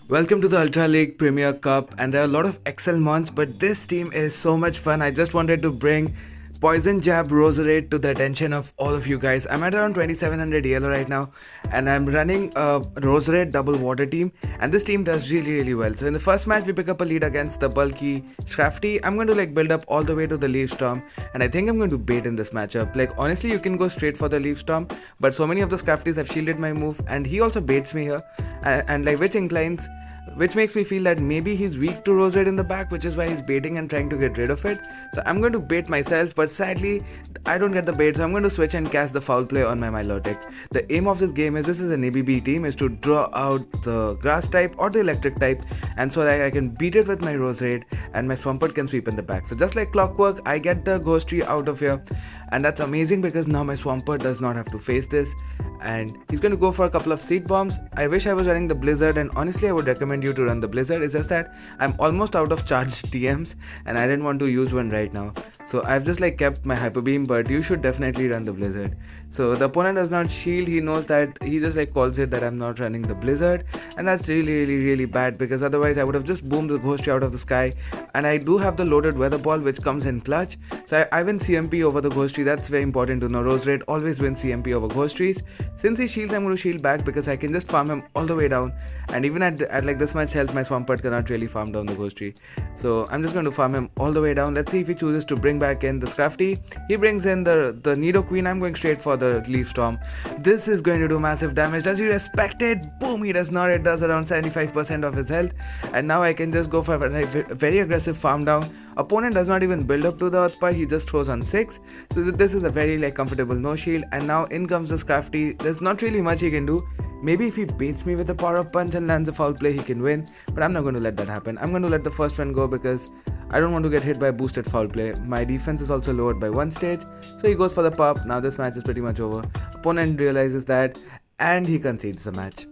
Welcome to the Ultra League Premier Cup, and there are a lot of Excel mons, but this team is so much fun. I just wanted to bring Poison Jab Roserade to the attention of all of you guys. I'm at around 2700 yellow right now, and I'm running a Roserade double water team, and this team does really well. So in the first match, we pick up a lead against the bulky Scrafty. I'm going to build up all the way to the Leaf Storm, and I think I'm going to bait in this matchup. Honestly, you can go straight for the Leaf Storm, but so many of the Scrafties have shielded my move, and he also baits me here, and which makes me feel that maybe he's weak to Roserade in the back, which is why he's baiting and trying to get rid of it. So I'm going to bait myself, but sadly I don't get the bait, so I'm going to switch and cast the foul play on my Milotic. The aim of this game is, this is an ABB team, is to draw out the grass type or the electric type, and so that I can beat it with my Roserade and my Swampert can sweep in the back. So just like clockwork, I get the Ghost Tree out of here, and that's amazing because now my Swampert does not have to face this. And he's going to go for a couple of seed bombs. I wish I was running the Blizzard, and honestly I would recommend you to run the Blizzard. It's just that I'm almost out of charged TMs and I didn't want to use one right now, so I've just kept my Hyper Beam, but you should definitely run the Blizzard. So the opponent does not shield. He knows that, he just calls it that I'm not running the Blizzard, and that's really bad, because otherwise I would have just boomed the Ghost Tree out of the sky, and I do have the loaded Weather Ball which comes in clutch. So I win CMP over the Ghost Tree. That's very important to know. Roserade always wins CMP over Ghost Trees. Since he shields, I'm going to shield back because I can just farm him all the way down, and even at this much health, my Swampert cannot really farm down the Ghost Tree. So I'm just going to farm him all the way down. Let's see if he chooses to bring back in the Scrafty. He brings in the Nidoqueen. I'm going straight for the Leaf Storm. This is going to do massive damage. Does he respect it? Boom, he does not. It does around 75% of his health, and now I can just go for a very aggressive farm down. Opponent does not even build up to the Earth Pie, he just throws on 6. So this is a very comfortable no shield, and now in comes the Scrafty. There's not really much he can do. Maybe if he beats me with a power up punch and lands a foul play, he can win, but I'm not going to let that happen. I'm going to let the first one go because I don't want to get hit by a boosted foul play. My defense is also lowered by 1 stage, so he goes for the pop. Now this match is pretty much over. Opponent realizes that, and he concedes the match.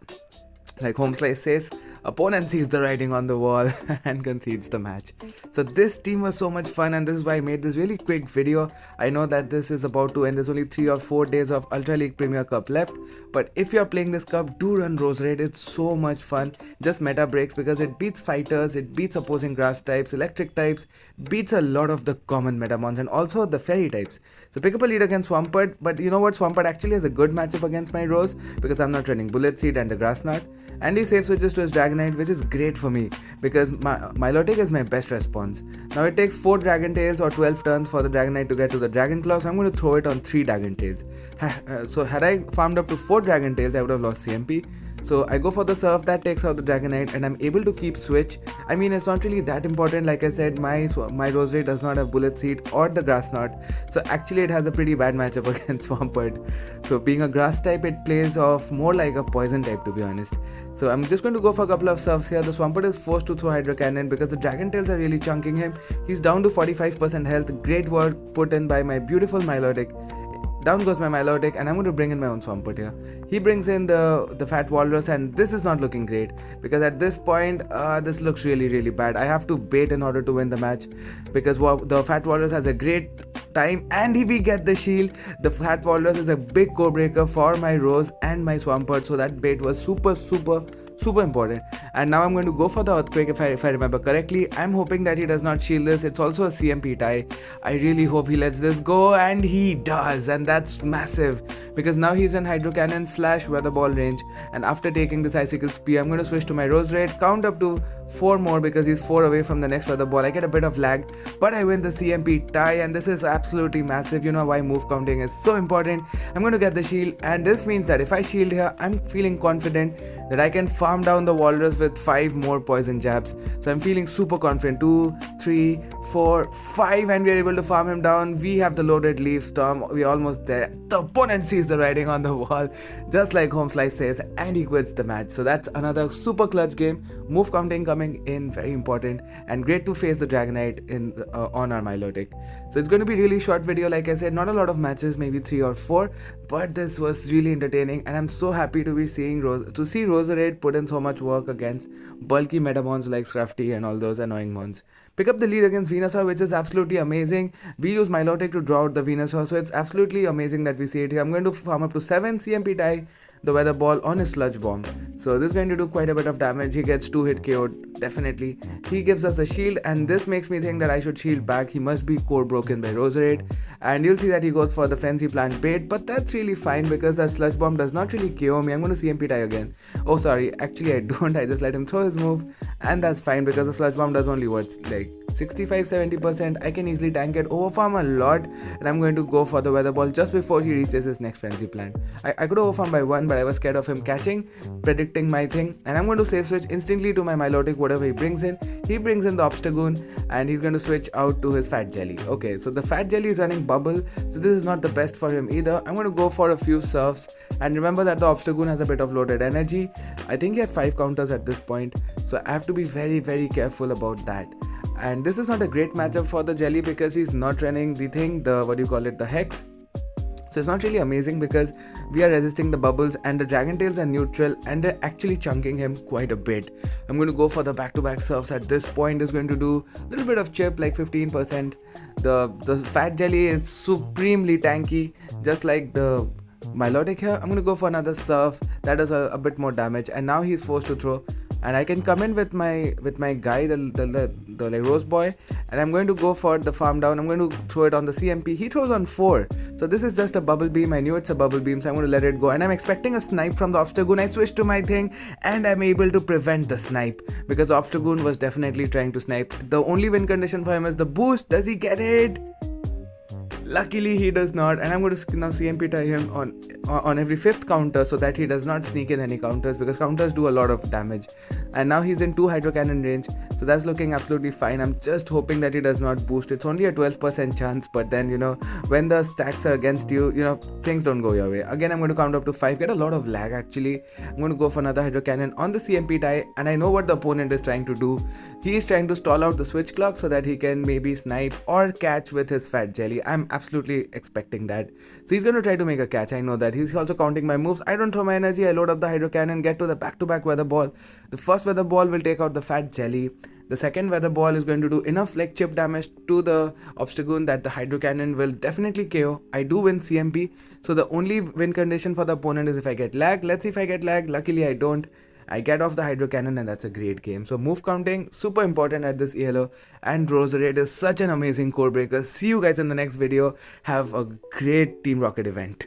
Like Home Slice says, opponent sees the writing on the wall and concedes the match. So this team was so much fun, and this is why I made this really quick video. I know that this is about to end. There's only 3 or 4 days of Ultra League Premier Cup left, but if you're playing this cup, do run Roserade. It's so much fun. Just meta breaks because it beats fighters, it beats opposing grass types, electric types, beats a lot of the common metamons and also the fairy types. So pick up a lead against Swampert, but you know what, Swampert actually has a good matchup against my Rose because I'm not running Bullet Seed and the Grass Knot, and he safe switches to his Dragonite, which is great for me because my Milotic is my best response. Now it takes 4 Dragon Tails or 12 turns for the Dragonite to get to the Dragon Claw, so I'm going to throw it on 3 Dragon Tails. So had I farmed up to 4 Dragon Tails, I would have lost CMP. So I go for the Surf, that takes out the Dragonite, and I'm able to keep switch. I mean, it's not really that important. Like I said, my Roserade does not have Bullet Seed or the Grass Knot, so actually it has a pretty bad matchup against Swampert. So being a grass type, it plays off more like a poison type, to be honest. So I'm just going to go for a couple of Surfs here. The Swampert is forced to throw Hydro Cannon because the Dragon Tails are really chunking him. He's down to 45% health. Great work put in by my beautiful Milotic. Down goes my Milotic, and I'm going to bring in my own Swampert here. He brings in the Fat Walrus, and this is not looking great because at this point, this looks really bad. I have to bait in order to win the match because the Fat Walrus has a great time, and if we get the shield, the Fat Walrus is a big core breaker for my Rose and my Swampert, so that bait was super important. And now I'm going to go for the Earthquake if I remember correctly. I'm hoping that he does not shield this. It's also a CMP tie. I really hope he lets this go, and he does, and that's massive because now he's in Hydro Cannon / Weather Ball range, and after taking this Icicle Spear, I'm going to switch to my Roserade, count up to 4 more because he's 4 away from the next Weather Ball. I get a bit of lag, but I win the CMP tie, and this is absolutely massive. You know why move counting is so important. I'm going to get the shield, and this means that if I shield here, I'm feeling confident that I can farm down the Walrus with 5 more poison jabs. So I'm feeling super confident. 2, 3, 4, 5, and we're able to farm him down. We have the loaded Leaf Storm. We're almost there. The opponent sees the writing on the wall, just like Home Slice says, and he quits the match. So that's another super clutch game. Move counting coming in, very important, and great to face the Dragonite on our Milotic. So it's going to be really short video, like I said, not a lot of matches, maybe 3 or 4, but this was really entertaining, and I'm so happy to be seeing Roserade put in so much work against bulky metamons like Scrafty and all those annoying mons. Pick up the lead against Venusaur, which is absolutely amazing. We use Milotic to draw out the Venusaur, so it's absolutely amazing that we see it here. I'm going to farm up to 7 CMP tie. the weather ball on his sludge bomb. So this is going to do quite a bit of damage. He gets 2 hit KO'd, definitely. He gives us a shield, and this makes me think that I should shield back. He must be core broken by Roserade, and you'll see that he goes for the frenzy plant bait, but that's really fine because that sludge bomb does not really KO me. I'm going to CMP tie again. Oh sorry, actually I don't. I just let him throw his move, and that's fine because the sludge bomb does only what, like 65-70%. I can easily tank it, overfarm a lot, and I'm going to go for the weather ball just before he reaches his next frenzy plant. I could overfarm by 1, but I was scared of him catching, predicting my thing, and I'm going to save switch instantly to my Milotic, whatever he brings in. He brings in the Obstagoon, and he's going to switch out to his Fat Jelly. Okay, so the Fat Jelly is running Bubble, so this is not the best for him either. I'm going to go for a few surfs, and remember that the Obstagoon has a bit of loaded energy. I think he has 5 counters at this point, so I have to be very careful about that. And this is not a great matchup for the Jelly because he's not running the thing, the Hex. So it's not really amazing because we are resisting the bubbles, and the Dragon Tails are neutral and they're actually chunking him quite a bit. I'm going to go for the back-to-back surfs at this point. Is going to do a little bit of chip, like 15%. The Fat Jelly is supremely tanky, just like the Milotic here. I'm going to go for another surf that does a bit more damage, and now he's forced to throw. And I can come in with my guy, the like Rose Boy, and I'm going to go for the farm down. I'm going to throw it on the CMP. He throws on 4. So this is just a bubble beam. I knew it's a bubble beam, so I'm going to let it go. And I'm expecting a snipe from the Obstagoon. I switched to my thing, and I'm able to prevent the snipe because the Obstagoon was definitely trying to snipe. The only win condition for him is the boost. Does he get it? Luckily he does not, and I'm going to now CMP tie him on every 5th counter so that he does not sneak in any counters, because counters do a lot of damage. And now he's in 2 Hydro Cannon range, so that's looking absolutely fine. I'm just hoping that he does not boost. It's only a 12% chance, but then when the stacks are against you, things don't go your way. Again, I'm going to count up to 5, get a lot of lag actually. I'm going to go for another Hydro Cannon on the CMP tie, and I know what the opponent is trying to do. He is trying to stall out the switch clock so that he can maybe snipe or catch with his Fat Jelly. I'm absolutely expecting that. So he's going to try to make a catch. I know that. He's also counting my moves. I don't throw my energy. I load up the Hydro Cannon, get to the back-to-back weather ball. The first weather ball will take out the Fat Jelly. The second weather ball is going to do enough like chip damage to the Obstagoon that the Hydro Cannon will definitely KO. I do win CMP. So the only win condition for the opponent is if I get lag. Let's see if I get lag. Luckily I don't. I get off the Hydro Cannon, and that's a great game. So move counting, super important at this ELO, and Roserade is such an amazing core breaker. See you guys in the next video. Have a great Team Rocket event.